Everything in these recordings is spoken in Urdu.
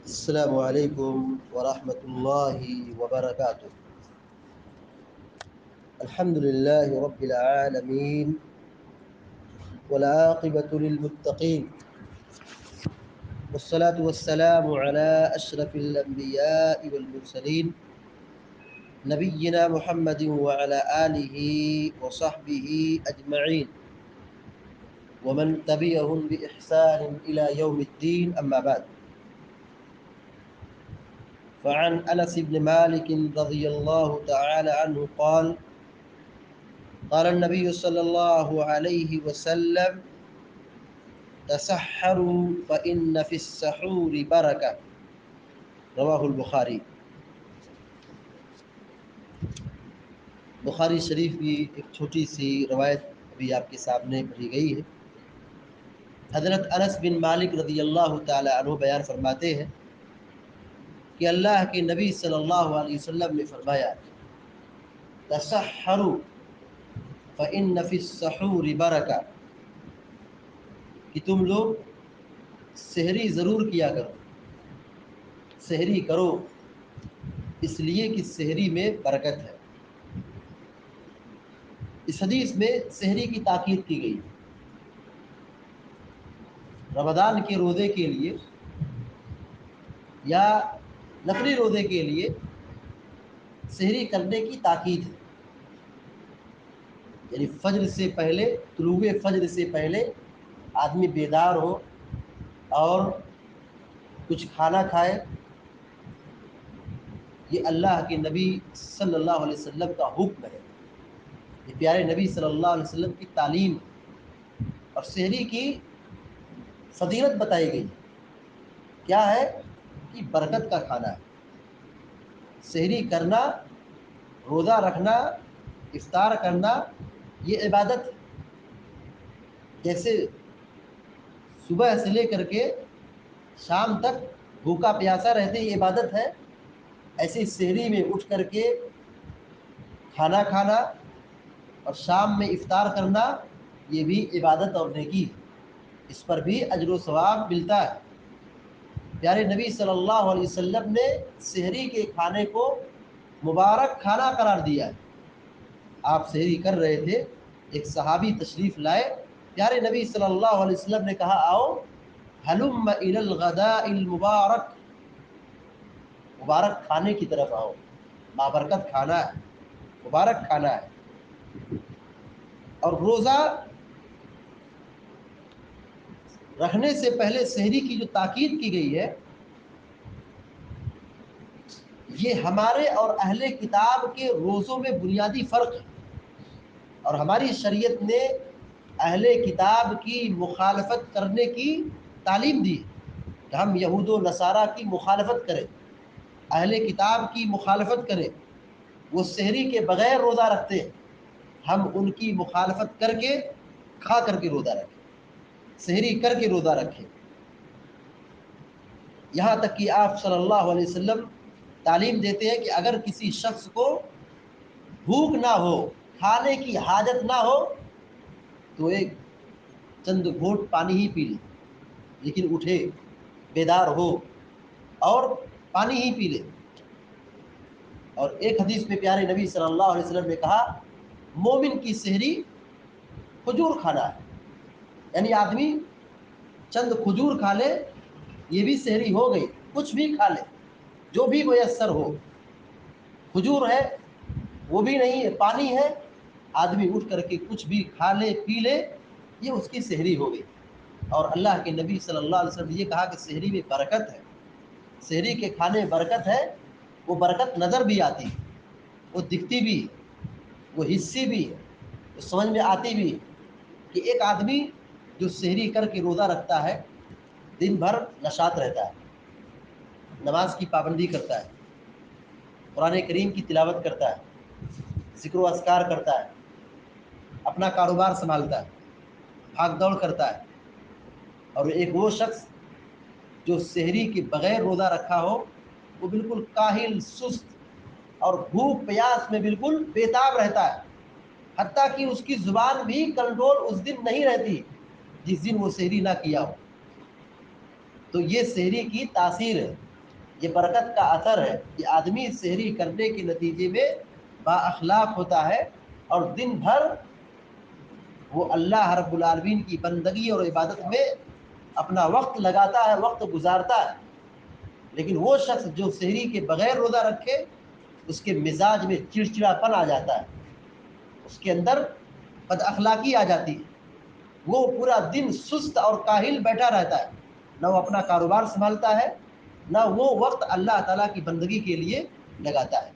السلام عليكم ورحمة الله وبركاته. الحمد لله رب العالمين والعاقبة للمتقين والصلاة والسلام على أشرف الأنبياء والمرسلين نبينا محمد وعلى آله وصحبه أجمعين ومن تبعهم بإحسان إلى يوم الدين. أما بعد، فعن أنس بن مالك رضي الله تعالى عنه قال: قال النبي صلى الله عليه وسلم: تسحروا فإن في السحور بركة. رواہ البخاری۔ بخاری شریف کی ایک چھوٹی سی روایت ابھی آپ کے سامنے پڑھی گئی ہے۔ حضرت انس بن مالک رضی اللہ تعالی عنہ بیان فرماتے ہیں کہ اللہ کے نبی صلی اللہ علیہ وسلم نے فرمایا: تسحروا فإن فی السحور برکہ، کہ تم لوگ سحری ضرور کیا کرو، سحری کرو، اس لیے کہ سحری میں برکت ہے۔ اس حدیث میں سحری کی تاکید کی گئی۔ رمضان کے روزے کے لیے یا نفلی روزے کے لیے سحری کرنے کی تاکید ہے، یعنی فجر سے پہلے، طلوع فجر سے پہلے آدمی بیدار ہو اور کچھ کھانا کھائے۔ یہ اللہ کے نبی صلی اللہ علیہ وسلم کا حکم ہے، یہ پیارے نبی صلی اللہ علیہ وسلم کی تعلیم اور سحری کی فضیلت بتائی گئی۔ کیا ہے کہ برکت کا کھانا ہے۔ سحری کرنا، روزہ رکھنا، افطار کرنا، یہ عبادت ہے۔ جیسے صبح سے لے کر کے شام تک بھوکا پیاسا رہتے یہ عبادت ہے، ایسے سحری میں اٹھ کر کے کھانا کھانا اور شام میں افطار کرنا، یہ بھی عبادت اور نیکی ہے، اس پر بھی اجر و ثواب ملتا ہے۔ پیارے نبی صلی اللہ علیہ وسلم نے سحری کے کھانے کو مبارک کھانا قرار دیا ہے۔ آپ سحری کر رہے تھے، ایک صحابی تشریف لائے، پیارے نبی صلی اللہ علیہ وسلم نے کہا: آؤ ہلم الی الغداء المبارک، مبارک کھانے کی طرف آؤ، بابرکت کھانا ہے، مبارک کھانا ہے۔ اور روزہ رکھنے سے پہلے سحری کی جو تاکید کی گئی ہے، یہ ہمارے اور اہل کتاب کے روزوں میں بنیادی فرق ہے، اور ہماری شریعت نے اہل کتاب کی مخالفت کرنے کی تعلیم دی کہ ہم یہود و نصارہ کی مخالفت کریں، اہل کتاب کی مخالفت کریں۔ وہ سحری کے بغیر روزہ رکھتے ہیں، ہم ان کی مخالفت کر کے کھا کر کے روزہ رکھیں، سحری کر کے روزہ رکھیں۔ یہاں تک کہ آپ صلی اللہ علیہ وسلم تعلیم دیتے ہیں کہ اگر کسی شخص کو بھوک نہ ہو، کھانے کی حاجت نہ ہو، تو ایک چند گھونٹ پانی ہی پی لے، لیکن اٹھے، بیدار ہو اور پانی ہی پی لے۔ اور ایک حدیث میں پیارے نبی صلی اللہ علیہ وسلم نے کہا: مومن کی سحری کھجور کھانا ہے، یعنی آدمی چند کھجور کھا لے، یہ بھی سحری ہو گئی، کچھ بھی کھا لے، جو بھی میسر ہو۔ کھجور ہے، وہ بھی نہیں ہے، پانی ہے، آدمی اٹھ کر کے کچھ بھی کھا لے، پی لے، یہ اس کی سحری ہو گئی۔ اور اللہ کے نبی صلی اللہ علیہ وسلم نے یہ کہا کہ سحری میں برکت ہے، سحری کے کھانے میں برکت ہے۔ وہ برکت نظر بھی آتی ہے، وہ دکھتی بھی ہے، وہ حصی بھی ہے، وہ سمجھ میں آتی بھی ہے کہ ایک آدمی جو سحری کر کے روزہ رکھتا ہے، دن بھر نشاط رہتا ہے، نماز کی پابندی کرتا ہے، قرآن کریم کی تلاوت کرتا ہے، ذکر و اذکار کرتا ہے، اپنا کاروبار سنبھالتا ہے، بھاگ دوڑ کرتا ہے۔ اور ایک وہ شخص جو سحری کے بغیر روزہ رکھا ہو، وہ بالکل کاہل، سست اور بھوک پیاس میں بالکل بےتاب رہتا ہے، حتیٰ کہ اس کی زبان بھی کنٹرول اس دن نہیں رہتی جس دن وہ سحری نہ کیا ہو۔ تو یہ سحری کی تاثیر ہے۔ یہ برکت کا اثر ہے کہ آدمی سحری کرنے کے نتیجے میں با اخلاق ہوتا ہے اور دن بھر وہ اللہ رب العالمین کی بندگی اور عبادت میں اپنا وقت لگاتا ہے، وقت گزارتا ہے۔ لیکن وہ شخص جو سحری کے بغیر روزہ رکھے، اس کے مزاج میں چڑچڑاپن آ جاتا ہے، اس کے اندر بد اخلاقی آ جاتی ہے، وہ پورا دن سست اور کاہل بیٹھا رہتا ہے، نہ وہ اپنا کاروبار سنبھالتا ہے، نہ وہ وقت اللہ تعالیٰ کی بندگی کے لیے لگاتا ہے۔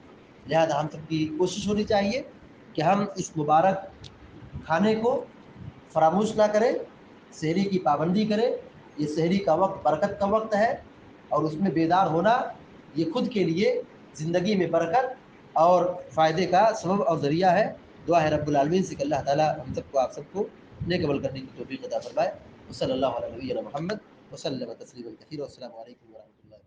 لہذا ہم سب کی کوشش ہونی چاہیے کہ ہم اس مبارک کھانے کو فراموش نہ کریں، سحری کی پابندی کریں۔ یہ سحری کا وقت برکت کا وقت ہے، اور اس میں بیدار ہونا یہ خود کے لیے زندگی میں برکت اور فائدے کا سبب اور ذریعہ ہے۔ دعا ہے رب العالمین سے کہ اللہ تعالیٰ ہم سب کو آپ سب کو نیک عمل کرنے کی توفیق عطا فرمائے۔ وصلی اللہ علیہ نبینا محمد وسلم تسلیما کثیرا۔ والسلام علیکم ورحمۃ اللہ۔